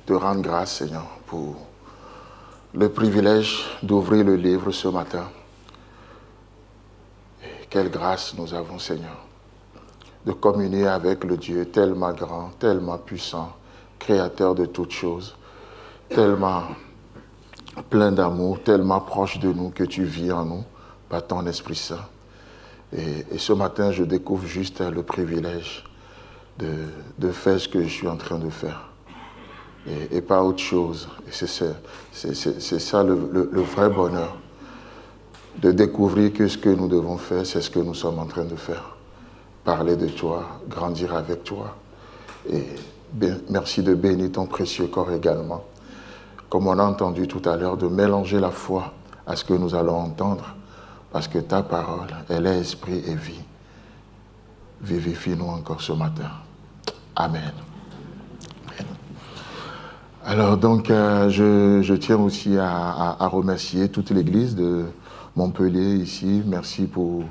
te rendre grâce, Seigneur, pour le privilège d'ouvrir le livre ce matin. Et quelle grâce nous avons, Seigneur, de communier avec le Dieu tellement grand, tellement puissant, créateur de toutes choses, tellement plein d'amour, tellement proche de nous que tu vis en nous par ton Esprit Saint. Et ce matin, je découvre juste le privilège de faire ce que je suis en train de faire. Et pas autre chose. Et c'est ça le vrai bonheur. De découvrir que ce que nous devons faire, c'est ce que nous sommes en train de faire. Parler de toi, grandir avec toi. Et merci de bénir ton précieux corps également. Comme on a entendu tout à l'heure, de mélanger la foi à ce que nous allons entendre. Parce que ta parole, elle est esprit et vie. Vivifie-nous encore ce matin. Amen. Alors donc, je tiens aussi à remercier toute l'église de Montpellier ici. Merci pour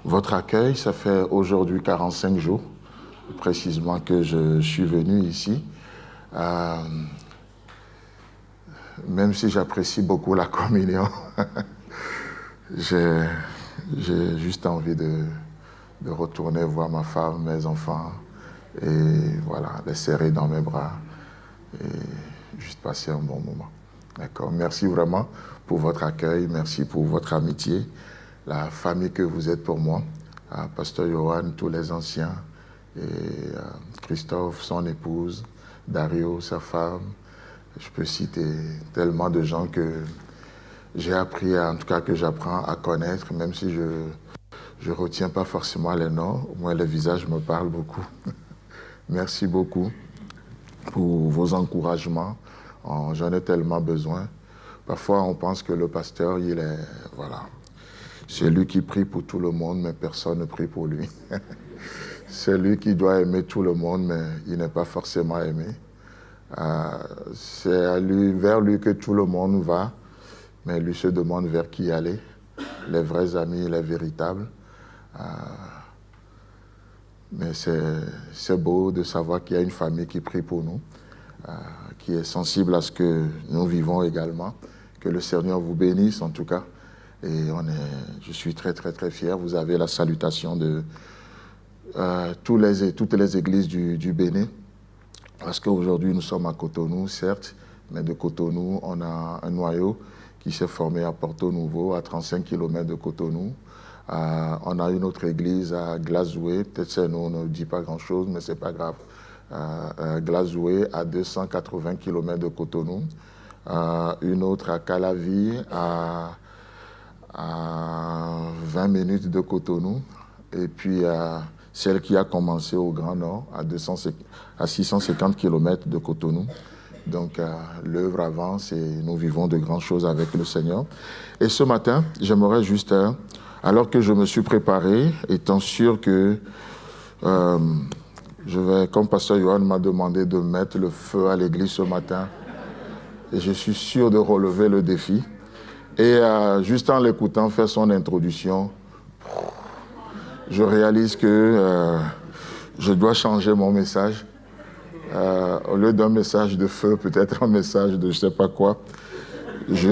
votre accueil. Ça fait aujourd'hui 45 jours, précisément, que je suis venu ici. Même si j'apprécie beaucoup la communion, j'ai juste envie de retourner voir ma femme, mes enfants, et voilà, les serrer dans mes bras et juste passer un bon moment. D'accord. Merci vraiment pour votre accueil, merci pour votre amitié, la famille que vous êtes pour moi, Pasteur Johan, tous les anciens, et Christophe, son épouse, Dario, sa femme. Je peux citer tellement de gens que j'ai appris, en tout cas que j'apprends à connaître, même si je ne retiens pas forcément les noms, au moins les visages me parlent beaucoup. Merci beaucoup pour vos encouragements. J'en ai tellement besoin. Parfois, on pense que le pasteur, il est, voilà, c'est lui qui prie pour tout le monde, mais personne ne prie pour lui. C'est lui qui doit aimer tout le monde, mais il n'est pas forcément aimé. C'est vers lui que tout le monde va, mais lui se demande vers qui aller. Les vrais amis, les véritables. Mais c'est beau de savoir qu'il y a une famille qui prie pour nous, qui est sensible à ce que nous vivons également. Que le Seigneur vous bénisse en tout cas. Et je suis très très très fier. Vous avez la salutation de toutes les églises du Bénin. Parce qu'aujourd'hui nous sommes à Cotonou, certes, mais de Cotonou, on a un noyau qui s'est formé à Porto Nouveau, à 35 km de Cotonou. On a une autre église à Glazoué, peut-être c'est nous, on ne dit pas grand-chose, mais ce n'est pas grave. Glazoué, à 280 km de Cotonou. Une autre à Calavi, à 20 minutes de Cotonou. Et puis celle qui a commencé au Grand Nord, à 650 km de Cotonou. Donc l'œuvre avance et nous vivons de grandes choses avec le Seigneur. Et ce matin, j'aimerais juste, alors que je me suis préparé, étant sûr que comme Pasteur Johan m'a demandé de mettre le feu à l'église ce matin, et je suis sûr de relever le défi. Et juste en l'écoutant faire son introduction, je réalise que je dois changer mon message. Au lieu d'un message de feu, peut-être un message de je ne sais pas quoi. Je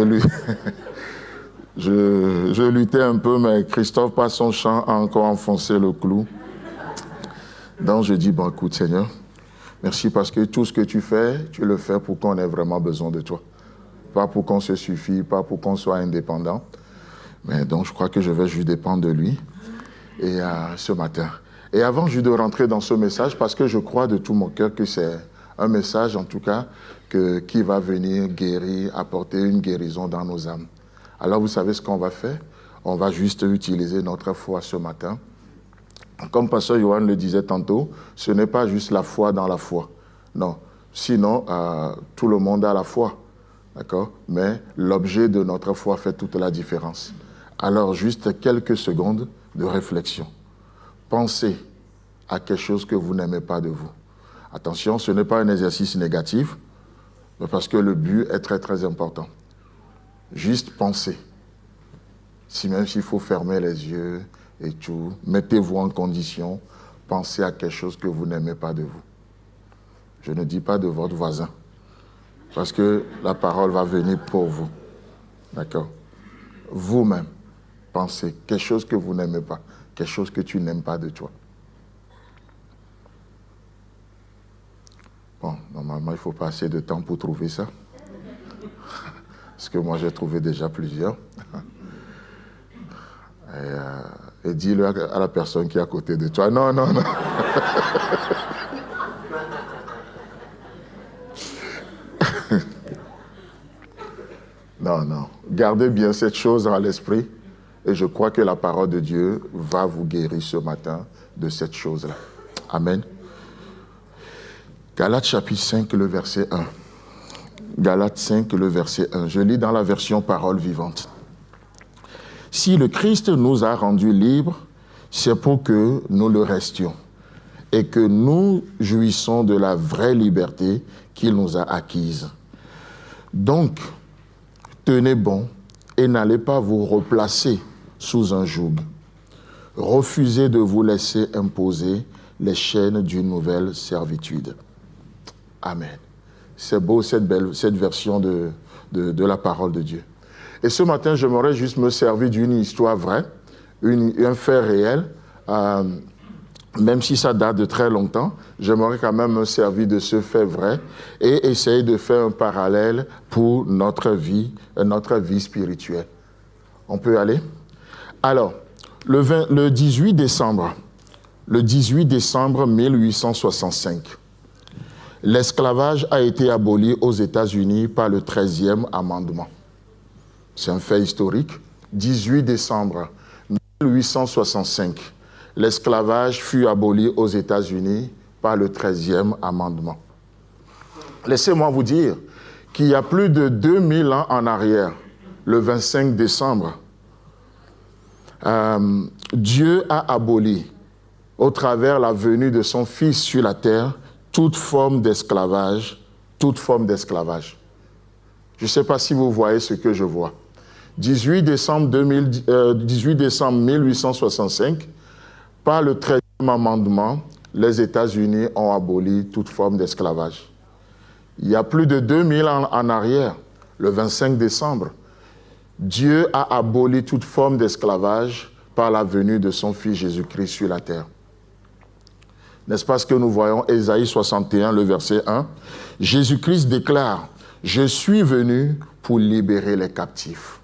luttais un peu, mais Christophe, par son chant, a encore enfoncé le clou. Donc je dis, bon écoute Seigneur, merci parce que tout ce que tu fais, tu le fais pour qu'on ait vraiment besoin de toi. Pas pour qu'on se suffise, pas pour qu'on soit indépendant. Mais donc je crois que je vais juste dépendre de lui. Et ce matin. Et avant juste de rentrer dans ce message, parce que je crois de tout mon cœur que c'est un message, en tout cas, qui va venir guérir, apporter une guérison dans nos âmes. Alors vous savez ce qu'on va faire? On va juste utiliser notre foi ce matin. Comme Pasteur Johan le disait tantôt, ce n'est pas juste la foi dans la foi. Non. Sinon, tout le monde a la foi. D'accord? Mais l'objet de notre foi fait toute la différence. Alors, juste quelques secondes de réflexion. Pensez à quelque chose que vous n'aimez pas de vous. Attention, ce n'est pas un exercice négatif, mais parce que le but est très très important. Juste pensez. Même s'il faut fermer les yeux et tout, mettez-vous en condition, pensez à quelque chose que vous n'aimez pas de vous. Je ne dis pas de votre voisin, Parce que la parole va venir pour vous. D'accord? Vous-même, pensez quelque chose que vous n'aimez pas, quelque chose que tu n'aimes pas de toi. Bon, normalement, il faut pas assez de temps pour trouver ça. Parce que moi, j'ai trouvé déjà plusieurs. Et dis-le à la personne qui est à côté de toi. Non, non, non. Non, non. Gardez bien cette chose à l'esprit. Et je crois que la parole de Dieu va vous guérir ce matin de cette chose-là. Amen. Galates chapitre 5, le verset 1. Galates 5, le verset 1. Je lis dans la version parole vivante. Si le Christ nous a rendus libres, c'est pour que nous le restions et que nous jouissons de la vraie liberté qu'il nous a acquise. Donc, tenez bon et n'allez pas vous replacer sous un joug. Refusez de vous laisser imposer les chaînes d'une nouvelle servitude. Amen. C'est beau cette version de la parole de Dieu. Et ce matin, j'aimerais juste me servir d'une histoire vraie, un fait réel, même si ça date de très longtemps, j'aimerais quand même me servir de ce fait vrai et essayer de faire un parallèle pour notre vie spirituelle. On peut aller? Alors, le 18 décembre 1865, l'esclavage a été aboli aux États-Unis par le 13e amendement. C'est un fait historique. 18 décembre 1865, l'esclavage fut aboli aux États-Unis par le 13e amendement. Laissez-moi vous dire qu'il y a plus de 2000 ans en arrière, le 25 décembre, Dieu a aboli, au travers la venue de son Fils sur la terre, toute forme d'esclavage. Je ne sais pas si vous voyez ce que je vois. 18 décembre 1865, par le 13e amendement, les États-Unis ont aboli toute forme d'esclavage. Il y a plus de 2000 ans en arrière, le 25 décembre, Dieu a aboli toute forme d'esclavage par la venue de son Fils Jésus-Christ sur la terre. N'est-ce pas ce que nous voyons, Ésaïe 61, le verset 1? Jésus-Christ déclare, « Je suis venu pour libérer les captifs. »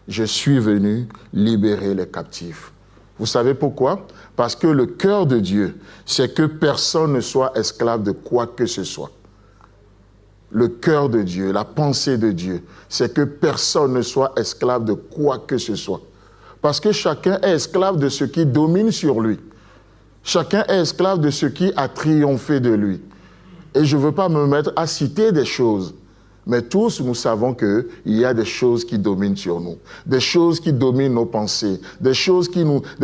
Je suis venu libérer les captifs. Vous savez pourquoi? Parce que le cœur de Dieu, c'est que personne ne soit esclave de quoi que ce soit. Le cœur de Dieu, la pensée de Dieu, c'est que personne ne soit esclave de quoi que ce soit. Parce que chacun est esclave de ce qui domine sur lui. Chacun est esclave de ce qui a triomphé de lui. Et je ne veux pas me mettre à citer des choses, mais tous nous savons qu'il y a des choses qui dominent sur nous, des choses qui dominent nos pensées, des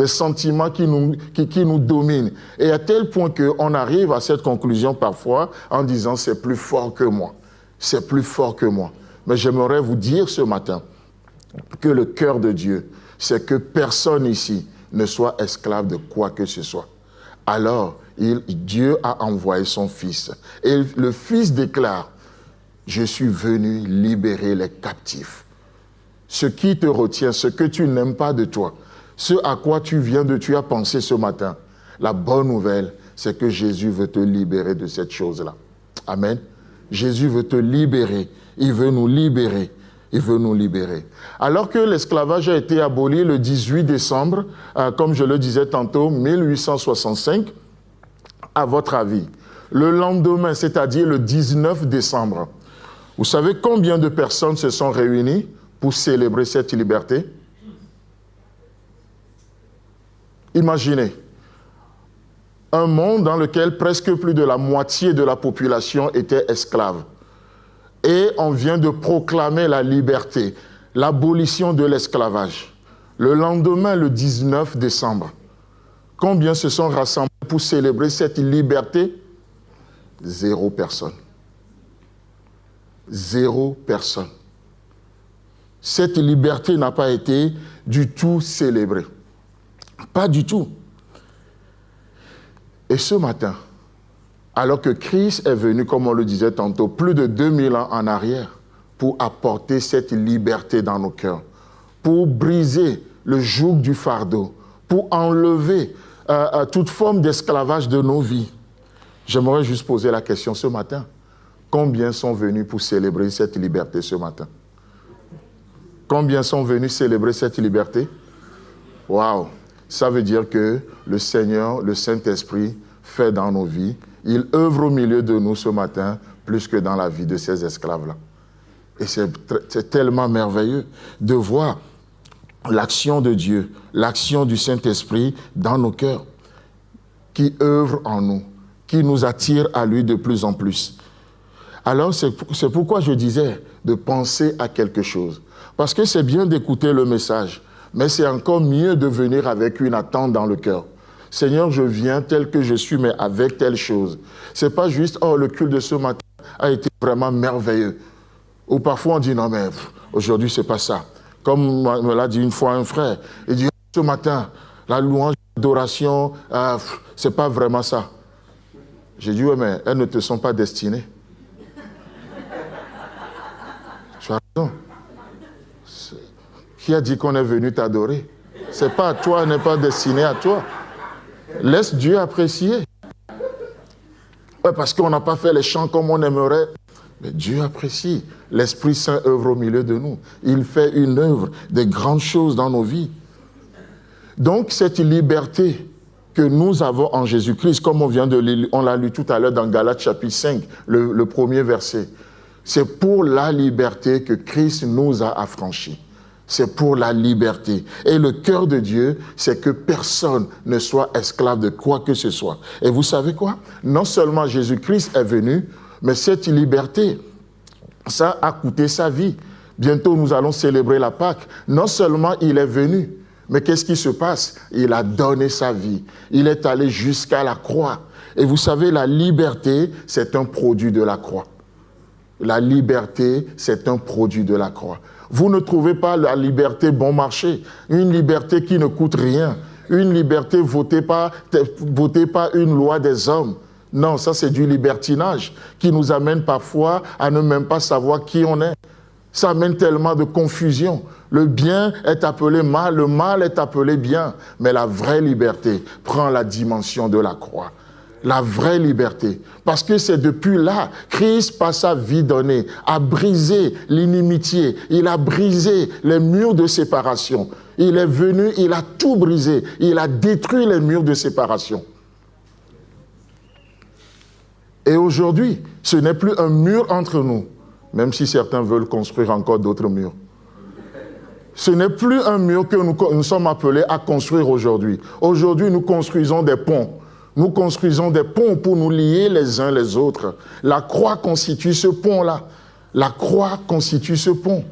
sentiments qui nous dominent. Et à tel point qu'on arrive à cette conclusion parfois en disant c'est plus fort que moi, c'est plus fort que moi. Mais j'aimerais vous dire ce matin que le cœur de Dieu, c'est que personne ici ne soit esclave de quoi que ce soit. Alors, Dieu a envoyé son Fils. Et le Fils déclare, « Je suis venu libérer les captifs. » Ce qui te retient, ce que tu n'aimes pas de toi, ce à quoi tu as pensé ce matin, la bonne nouvelle, c'est que Jésus veut te libérer de cette chose-là. Amen. Jésus veut te libérer. Il veut nous libérer. Il veut nous libérer. Alors que l'esclavage a été aboli le 18 décembre, comme je le disais tantôt, 1865, à votre avis, le lendemain, c'est-à-dire le 19 décembre, vous savez combien de personnes se sont réunies pour célébrer cette liberté? Imaginez, un monde dans lequel presque plus de la moitié de la population était esclave. Et on vient de proclamer la liberté, l'abolition de l'esclavage. Le lendemain, le 19 décembre, combien se sont rassemblés pour célébrer cette liberté? 0 personne. 0 personne. Cette liberté n'a pas été du tout célébrée. Pas du tout. Et ce matin, Alors que Christ est venu, comme on le disait tantôt, plus de 2000 ans en arrière, pour apporter cette liberté dans nos cœurs, pour briser le joug du fardeau, pour enlever toute forme d'esclavage de nos vies. J'aimerais juste poser la question ce matin. Combien sont venus pour célébrer cette liberté ce matin? Combien sont venus célébrer cette liberté? Waouh! Ça veut dire que le Seigneur, le Saint-Esprit, fait dans nos vies. Il œuvre au milieu de nous ce matin, plus que dans la vie de ces esclaves-là. Et c'est tellement merveilleux de voir l'action de Dieu, l'action du Saint-Esprit dans nos cœurs, qui œuvre en nous, qui nous attire à lui de plus en plus. Alors, c'est pourquoi je disais de penser à quelque chose. Parce que c'est bien d'écouter le message, mais c'est encore mieux de venir avec une attente dans le cœur. Seigneur, je viens tel que je suis, mais avec telle chose. Ce n'est pas juste, oh, le culte de ce matin a été vraiment merveilleux. Ou parfois on dit, non, mais aujourd'hui, ce n'est pas ça. Comme me l'a dit une fois un frère, il dit, ce matin, la louange, l'adoration, ce n'est pas vraiment ça. J'ai dit, oui, mais elles ne te sont pas destinées. Tu as raison. Qui a dit qu'on est venu t'adorer? Ce n'est pas à toi, n'est pas destiné à toi. Laisse Dieu apprécier. Ouais, parce qu'on n'a pas fait les chants comme on aimerait. Mais Dieu apprécie. L'Esprit Saint œuvre au milieu de nous. Il fait une œuvre, des grandes choses dans nos vies. Donc, cette liberté que nous avons en Jésus-Christ, comme on l'a lu tout à l'heure dans Galates chapitre 5, le premier verset, c'est pour la liberté que Christ nous a affranchis. C'est pour la liberté. Et le cœur de Dieu, c'est que personne ne soit esclave de quoi que ce soit. Et vous savez quoi? Non seulement Jésus-Christ est venu, mais cette liberté, ça a coûté sa vie. Bientôt, nous allons célébrer la Pâque. Non seulement il est venu, mais qu'est-ce qui se passe? Il a donné sa vie. Il est allé jusqu'à la croix. Et vous savez, la liberté, c'est un produit de la croix. La liberté, c'est un produit de la croix. Vous ne trouvez pas la liberté bon marché, une liberté qui ne coûte rien, une liberté votée par une loi des hommes. Non, ça c'est du libertinage qui nous amène parfois à ne même pas savoir qui on est. Ça amène tellement de confusion. Le bien est appelé mal, le mal est appelé bien. Mais la vraie liberté prend la dimension de la croix. La vraie liberté. Parce que c'est depuis là, Christ, par sa vie donnée, a brisé l'inimitié. Il a brisé les murs de séparation. Il est venu, il a tout brisé. Il a détruit les murs de séparation. Et aujourd'hui, ce n'est plus un mur entre nous, même si certains veulent construire encore d'autres murs. Ce n'est plus un mur que nous sommes appelés à construire aujourd'hui. Aujourd'hui, nous construisons des ponts. Nous construisons des ponts pour nous lier les uns les autres. La croix constitue ce pont-là. La croix constitue ce pont.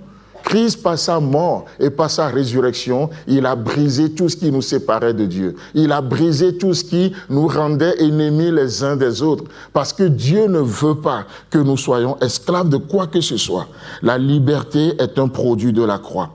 Christ, par sa mort et par sa résurrection, il a brisé tout ce qui nous séparait de Dieu. Il a brisé tout ce qui nous rendait ennemis les uns des autres. Parce que Dieu ne veut pas que nous soyons esclaves de quoi que ce soit. La liberté est un produit de la croix.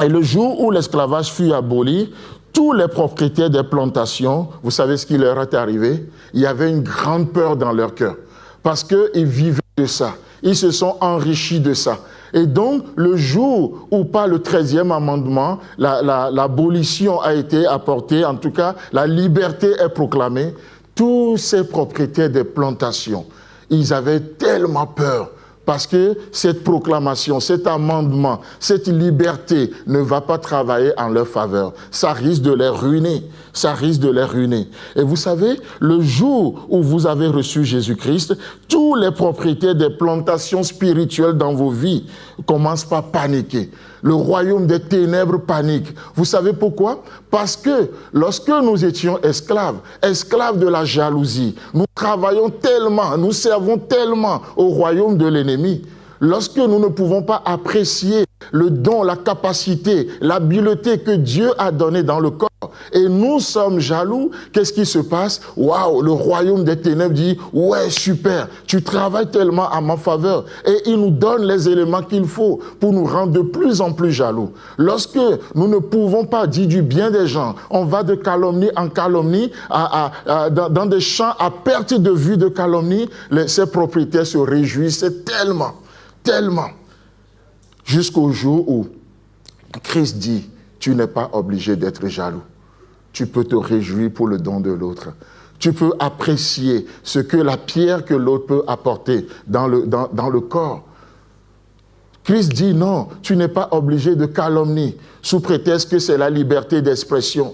Et le jour où l'esclavage fut aboli, tous les propriétaires des plantations, vous savez ce qui leur est arrivé? Il y avait une grande peur dans leur cœur. Parce qu'ils vivaient de ça. Ils se sont enrichis de ça. Et donc, le jour où, par le 13e amendement, l'abolition a été apportée, en tout cas, la liberté est proclamée, tous ces propriétaires des plantations, ils avaient tellement peur. Parce que cette proclamation, cet amendement, cette liberté ne va pas travailler en leur faveur. Ça risque de les ruiner. Ça risque de les ruiner. Et vous savez, le jour où vous avez reçu Jésus-Christ, tous les propriétaires des plantations spirituelles dans vos vies commencent par paniquer. Le royaume des ténèbres panique. Vous savez pourquoi? Parce que lorsque nous étions esclaves de la jalousie, nous travaillons tellement, nous servons tellement au royaume de l'ennemi. Lorsque nous ne pouvons pas apprécier le don, la capacité, l'habileté que Dieu a donné dans le corps. Et nous sommes jaloux. Qu'est-ce qui se passe? Waouh, le royaume des ténèbres dit, ouais, super, tu travailles tellement à ma faveur. Et il nous donne les éléments qu'il faut pour nous rendre de plus en plus jaloux. Lorsque nous ne pouvons pas dire du bien des gens, on va de calomnie en calomnie, dans des champs à perte de vue de calomnie, ces propriétaires se réjouissaient tellement, jusqu'au jour où Christ dit, tu n'es pas obligé d'être jaloux. Tu peux te réjouir pour le don de l'autre. Tu peux apprécier ce que la pierre que l'autre peut apporter dans le corps. Christ dit non, tu n'es pas obligé de calomnie, sous prétexte que c'est la liberté d'expression.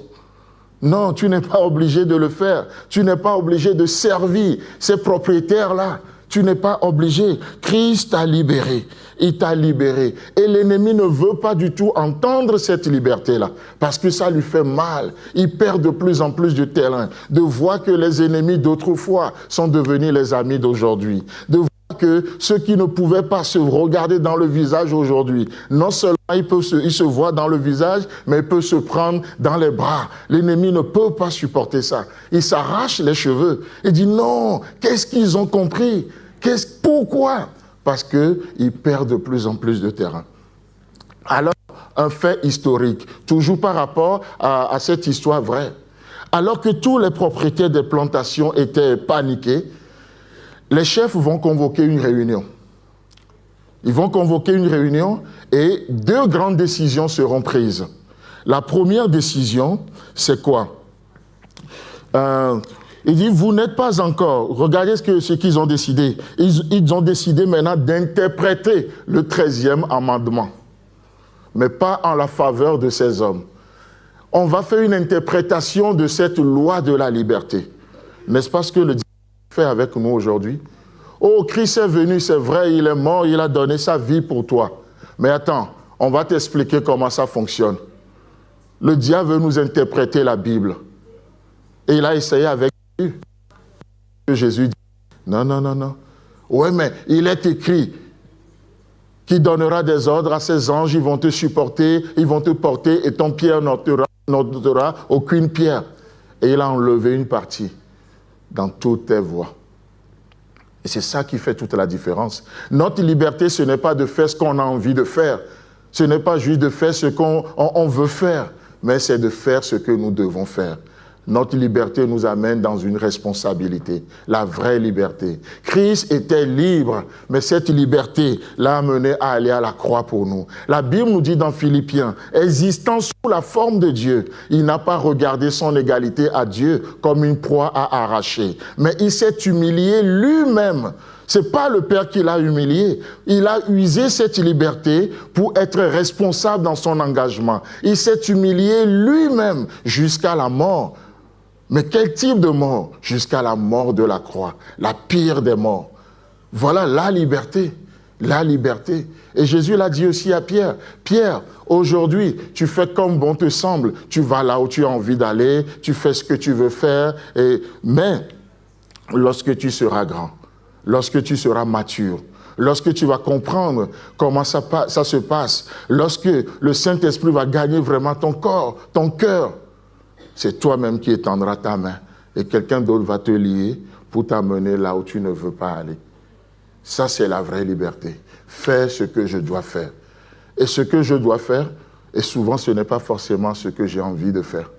Non, tu n'es pas obligé de le faire. Tu n'es pas obligé de servir ces propriétaires-là. Tu n'es pas obligé. Christ t'a libéré. Il t'a libéré. Et l'ennemi ne veut pas du tout entendre cette liberté-là, parce que ça lui fait mal. Il perd de plus en plus de terrain, de voir que les ennemis d'autrefois sont devenus les amis d'aujourd'hui, de voir que ceux qui ne pouvaient pas se regarder dans le visage aujourd'hui, non seulement il se voit dans le visage, mais il peut se prendre dans les bras. L'ennemi ne peut pas supporter ça. Il s'arrache les cheveux. Il dit non, qu'est-ce qu'ils ont compris? Pourquoi? Parce qu'ils perdent de plus en plus de terrain. Alors, un fait historique, toujours par rapport à cette histoire vraie. Alors que tous les propriétaires des plantations étaient paniqués, les chefs vont convoquer une réunion. Ils vont convoquer une réunion et 2 grandes décisions seront prises. La première décision, c'est quoi? Il dit, vous n'êtes pas encore... Regardez ce qu'ils ont décidé. Ils ont décidé maintenant d'interpréter le 13e amendement, mais pas en la faveur de ces hommes. On va faire une interprétation de cette loi de la liberté. N'est-ce pas ce que le diable fait avec nous aujourd'hui? Oh, Christ est venu, c'est vrai, il est mort, il a donné sa vie pour toi. Mais attends, on va t'expliquer comment ça fonctionne. Le diable veut nous interpréter la Bible. Et il a essayé avec Jésus. Jésus dit, non. Ouais, mais il est écrit qu'il donnera des ordres à ses anges, ils vont te supporter, ils vont te porter et ton pied n'ôtera aucune pierre. Et il a enlevé une partie dans toutes tes voies. Et c'est ça qui fait toute la différence. Notre liberté, ce n'est pas de faire ce qu'on a envie de faire. Ce n'est pas juste de faire ce qu'on veut faire, mais c'est de faire ce que nous devons faire. Notre liberté nous amène dans une responsabilité, la vraie liberté. Christ était libre, mais cette liberté l'a amené à aller à la croix pour nous. La Bible nous dit dans Philippiens, existant sous la forme de Dieu, il n'a pas regardé son égalité à Dieu comme une proie à arracher, mais il s'est humilié lui-même. C'est pas le Père qui l'a humilié. Il a usé cette liberté pour être responsable dans son engagement. Il s'est humilié lui-même jusqu'à la mort. Mais quel type de mort? Jusqu'à la mort de la croix, la pire des morts. Voilà la liberté, la liberté. Et Jésus l'a dit aussi à Pierre, Pierre, aujourd'hui, tu fais comme bon te semble, tu vas là où tu as envie d'aller, tu fais ce que tu veux faire, mais lorsque tu seras grand, lorsque tu seras mature, lorsque tu vas comprendre comment ça se passe, lorsque le Saint-Esprit va gagner vraiment ton corps, ton cœur, c'est toi-même qui étendras ta main et quelqu'un d'autre va te lier pour t'amener là où tu ne veux pas aller. Ça, c'est la vraie liberté. Faire ce que je dois faire. Et ce que je dois faire, et souvent ce n'est pas forcément ce que j'ai envie de faire.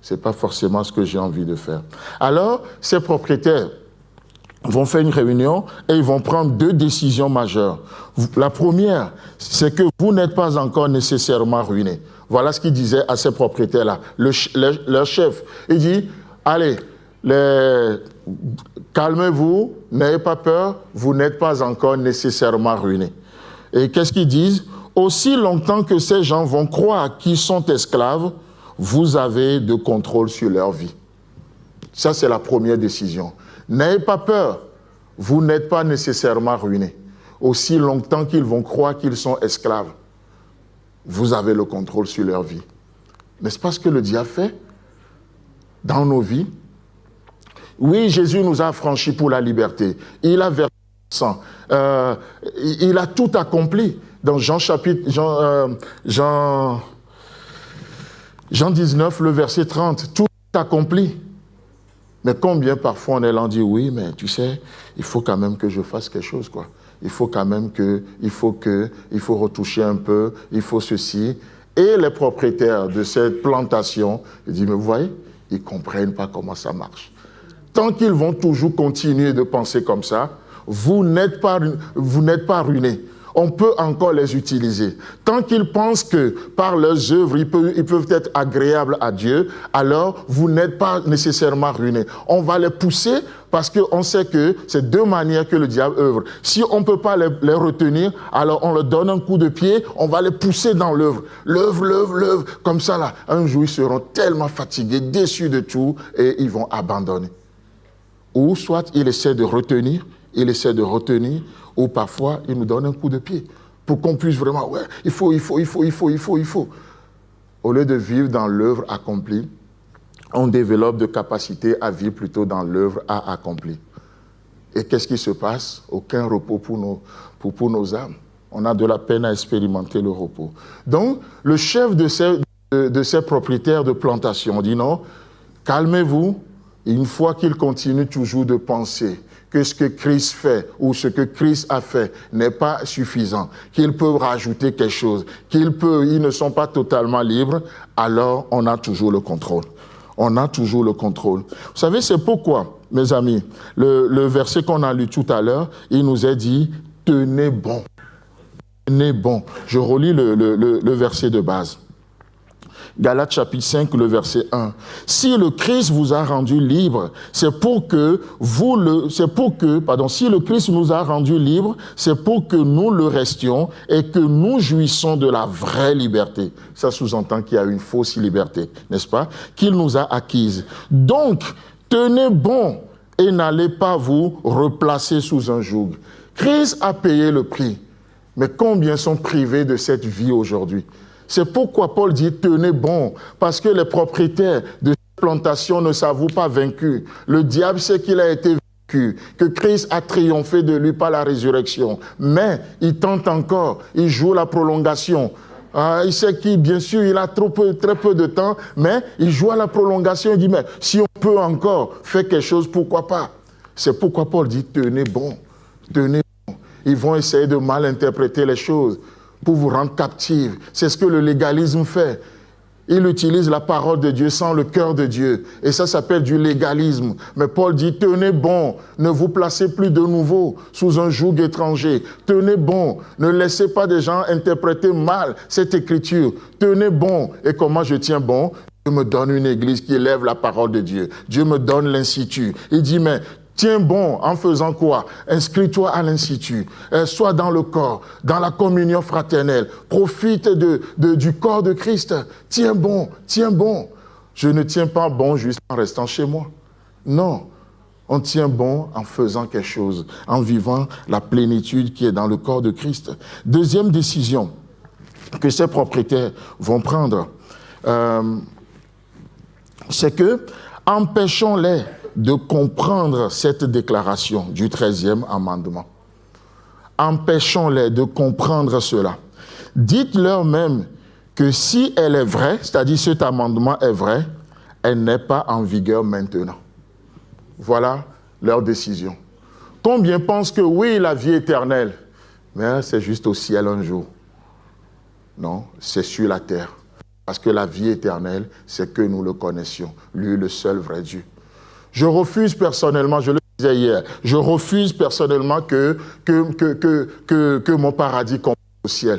Ce n'est pas forcément ce que j'ai envie de faire. Alors, ces propriétaires vont faire une réunion et ils vont prendre 2 décisions majeures. La première, c'est que vous n'êtes pas encore nécessairement ruinés. Voilà ce qu'il disait à ces propriétaires-là, leur chef. Il dit, allez, calmez-vous, n'ayez pas peur, vous n'êtes pas encore nécessairement ruinés. Et qu'est-ce qu'ils disent? Aussi longtemps que ces gens vont croire qu'ils sont esclaves, vous avez de contrôle sur leur vie. Ça, c'est la première décision. N'ayez pas peur, vous n'êtes pas nécessairement ruinés. Aussi longtemps qu'ils vont croire qu'ils sont esclaves, vous avez le contrôle sur leur vie. N'est-ce pas ce que le diable fait dans nos vies? Oui, Jésus nous a affranchis pour la liberté. Il a versé son sang. Il a tout accompli. dans Jean 19, le verset 30, tout est accompli. Mais combien parfois on est là, on dit oui, mais tu sais, il faut quand même que je fasse quelque chose, quoi. Il faut quand même il faut retoucher un peu, il faut ceci. Et les propriétaires de cette plantation, ils disent, mais vous voyez, ils ne comprennent pas comment ça marche. Tant qu'ils vont toujours continuer de penser comme ça, vous n'êtes pas ruinés. On peut encore les utiliser. Tant qu'ils pensent que par leurs œuvres, ils peuvent être agréables à Dieu, alors vous n'êtes pas nécessairement ruinés. On va les pousser parce qu'on sait que c'est deux manières que le diable œuvre. Si on ne peut pas les retenir, alors on leur donne un coup de pied, on va les pousser dans l'œuvre. L'œuvre, comme ça là. Un jour, ils seront tellement fatigués, déçus de tout, et ils vont abandonner. Ou soit il essaie de retenir, ou parfois il nous donne un coup de pied pour qu'on puisse vraiment, ouais, il faut. Au lieu de vivre dans l'œuvre accomplie, on développe de capacités à vivre plutôt dans l'œuvre à accomplir. Et qu'est-ce qui se passe? Aucun repos pour nos âmes. On a de la peine à expérimenter le repos. Donc, le chef de ces propriétaires de plantation dit non, calmez-vous. Une fois qu'il continue toujours de penser que ce que Christ fait ou ce que Christ a fait n'est pas suffisant, qu'ils peuvent rajouter quelque chose, ils ne sont pas totalement libres, alors on a toujours le contrôle. On a toujours le contrôle. Vous savez, c'est pourquoi, mes amis, le verset qu'on a lu tout à l'heure, il nous est dit, tenez bon. Tenez bon. Je relis le verset de base. Galates chapitre 5, le verset 1. Si le Christ vous a rendu libre, si le Christ nous a rendu libre, c'est pour que nous le restions et que nous jouissons de la vraie liberté. Ça sous-entend qu'il y a une fausse liberté, n'est-ce pas? Qu'il nous a acquise. Donc, tenez bon et n'allez pas vous replacer sous un joug. Christ a payé le prix, mais combien sont privés de cette vie aujourd'hui? C'est pourquoi Paul dit « tenez bon », parce que les propriétaires de cette plantation ne s'avouent pas vaincus. Le diable sait qu'il a été vaincu, que Christ a triomphé de lui par la résurrection. Mais il tente encore, il joue la prolongation. Il sait qu'il, bien sûr, il a très peu de temps, mais il joue à la prolongation. Il dit « mais si on peut encore faire quelque chose, pourquoi pas ?» C'est pourquoi Paul dit « tenez bon, tenez bon ». Ils vont essayer de mal interpréter les choses pour vous rendre captive. C'est ce que le légalisme fait. Il utilise la parole de Dieu sans le cœur de Dieu. Et ça s'appelle du légalisme. Mais Paul dit, tenez bon, ne vous placez plus de nouveau sous un joug étranger. Tenez bon, ne laissez pas des gens interpréter mal cette écriture. Tenez bon. Et comment je tiens bon? Dieu me donne une église qui élève la parole de Dieu. Dieu me donne l'institut. Il dit, mais tiens bon en faisant quoi? Inscris-toi à l'institut, sois dans le corps, dans la communion fraternelle, profite du corps de Christ. Tiens bon, tiens bon. Je ne tiens pas bon juste en restant chez moi. Non, on tient bon en faisant quelque chose, en vivant la plénitude qui est dans le corps de Christ. Deuxième décision que ces propriétaires vont prendre, c'est que empêchons-les de comprendre cette déclaration du 13e amendement. Empêchons-les de comprendre cela. Dites-leur même que si elle est vraie, c'est-à-dire cet amendement est vrai, elle n'est pas en vigueur maintenant. Voilà leur décision. Combien pensent que oui, la vie éternelle, mais c'est juste au ciel un jour. Non, c'est sur la terre. Parce que la vie éternelle, c'est que nous le connaissions, lui le seul vrai Dieu. Je refuse personnellement, je le disais hier, je refuse personnellement que mon paradis commence au ciel.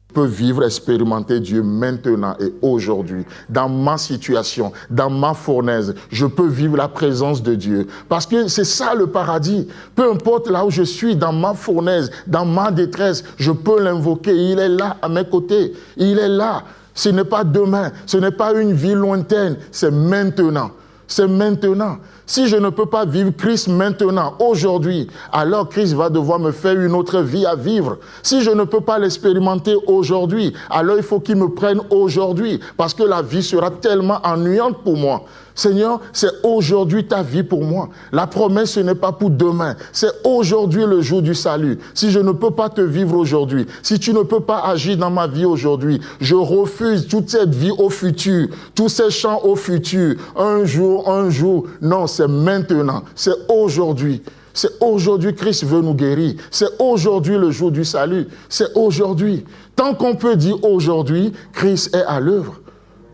Je peux vivre, expérimenter Dieu maintenant et aujourd'hui, dans ma situation, dans ma fournaise. Je peux vivre la présence de Dieu. Parce que c'est ça le paradis. Peu importe là où je suis, dans ma fournaise, dans ma détresse, je peux l'invoquer. Il est là à mes côtés. Il est là. Ce n'est pas demain, ce n'est pas une vie lointaine, c'est maintenant. C'est maintenant. Si je ne peux pas vivre Christ maintenant, aujourd'hui, alors Christ va devoir me faire une autre vie à vivre. Si je ne peux pas l'expérimenter aujourd'hui, alors il faut qu'il me prenne aujourd'hui, parce que la vie sera tellement ennuyante pour moi. Seigneur, c'est aujourd'hui ta vie pour moi. La promesse, ce n'est pas pour demain. C'est aujourd'hui le jour du salut. Si je ne peux pas te vivre aujourd'hui, si tu ne peux pas agir dans ma vie aujourd'hui, je refuse toute cette vie au futur, tous ces chants au futur. Un jour. Non, c'est maintenant. C'est aujourd'hui. C'est aujourd'hui Christ veut nous guérir. C'est aujourd'hui le jour du salut. C'est aujourd'hui. Tant qu'on peut dire aujourd'hui, Christ est à l'œuvre.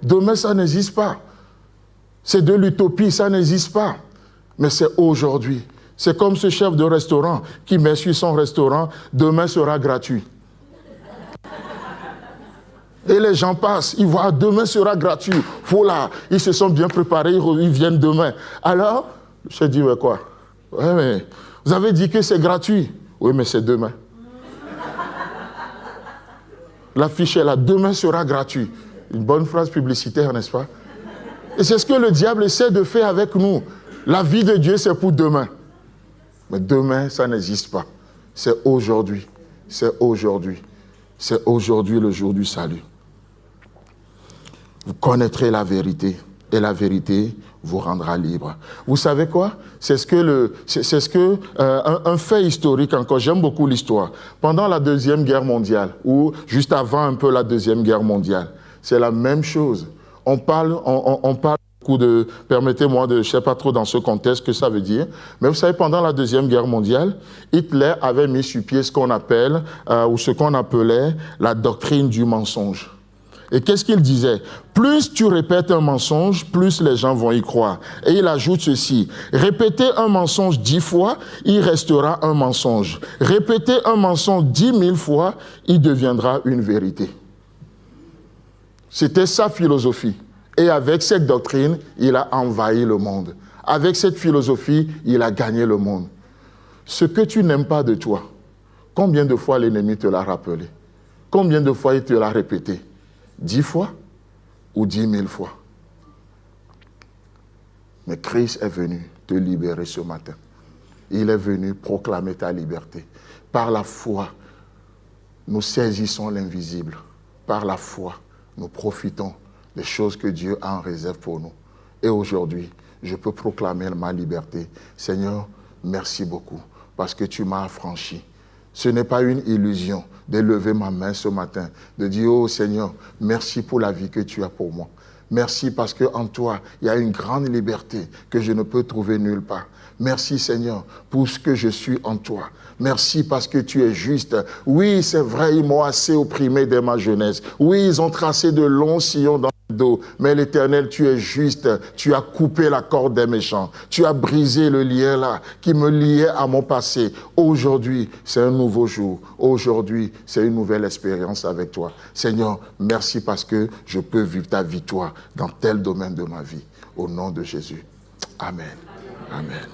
Demain, ça n'existe pas. C'est de l'utopie, ça n'existe pas. Mais c'est aujourd'hui. C'est comme ce chef de restaurant qui met sur son restaurant, demain sera gratuit. Et les gens passent, ils voient, demain sera gratuit. Voilà, ils se sont bien préparés, ils viennent demain. Alors, je dis, mais quoi? Ouais, mais vous avez dit que c'est gratuit. Oui, mais c'est demain. L'affiche est là, demain sera gratuit. Une bonne phrase publicitaire, n'est-ce pas? Et c'est ce que le diable essaie de faire avec nous. La vie de Dieu, c'est pour demain. Mais demain, ça n'existe pas. C'est aujourd'hui. C'est aujourd'hui. C'est aujourd'hui le jour du salut. Vous connaîtrez la vérité. Et la vérité vous rendra libre. Vous savez quoi? C'est ce que un fait historique encore. J'aime beaucoup l'histoire. Pendant la Deuxième Guerre mondiale, ou juste avant un peu la Deuxième Guerre mondiale, c'est la même chose. On parle beaucoup de, permettez-moi de, je ne sais pas trop dans ce contexte que ça veut dire, mais vous savez, pendant la Deuxième Guerre mondiale, Hitler avait mis sur pied ce qu'on appelle, ou ce qu'on appelait la doctrine du mensonge. Et qu'est-ce qu'il disait? Plus tu répètes un mensonge, plus les gens vont y croire. Et il ajoute ceci, répétez un mensonge 10 fois, il restera un mensonge. Répétez un mensonge 10 000 fois, il deviendra une vérité. C'était sa philosophie. Et avec cette doctrine, il a envahi le monde. Avec cette philosophie, il a gagné le monde. Ce que tu n'aimes pas de toi, combien de fois l'ennemi te l'a rappelé? Combien de fois il te l'a répété? 10 fois ou 10 000 fois? Mais Christ est venu te libérer ce matin. Il est venu proclamer ta liberté. Par la foi, nous saisissons l'invisible. Par la foi, nous profitons des choses que Dieu a en réserve pour nous. Et aujourd'hui, je peux proclamer ma liberté. Seigneur, merci beaucoup parce que tu m'as affranchi. Ce n'est pas une illusion de lever ma main ce matin, de dire, oh Seigneur, merci pour la vie que tu as pour moi. Merci parce qu'en toi, il y a une grande liberté que je ne peux trouver nulle part. Merci Seigneur pour ce que je suis en toi. Merci parce que tu es juste. Oui, c'est vrai, ils m'ont assez opprimé dès ma jeunesse. Oui, ils ont tracé de longs sillons dans le dos. Mais l'Éternel, tu es juste. Tu as coupé la corde des méchants. Tu as brisé le lien là qui me liait à mon passé. Aujourd'hui, c'est un nouveau jour. Aujourd'hui, c'est une nouvelle expérience avec toi. Seigneur, merci parce que je peux vivre ta victoire dans tel domaine de ma vie. Au nom de Jésus. Amen. Amen.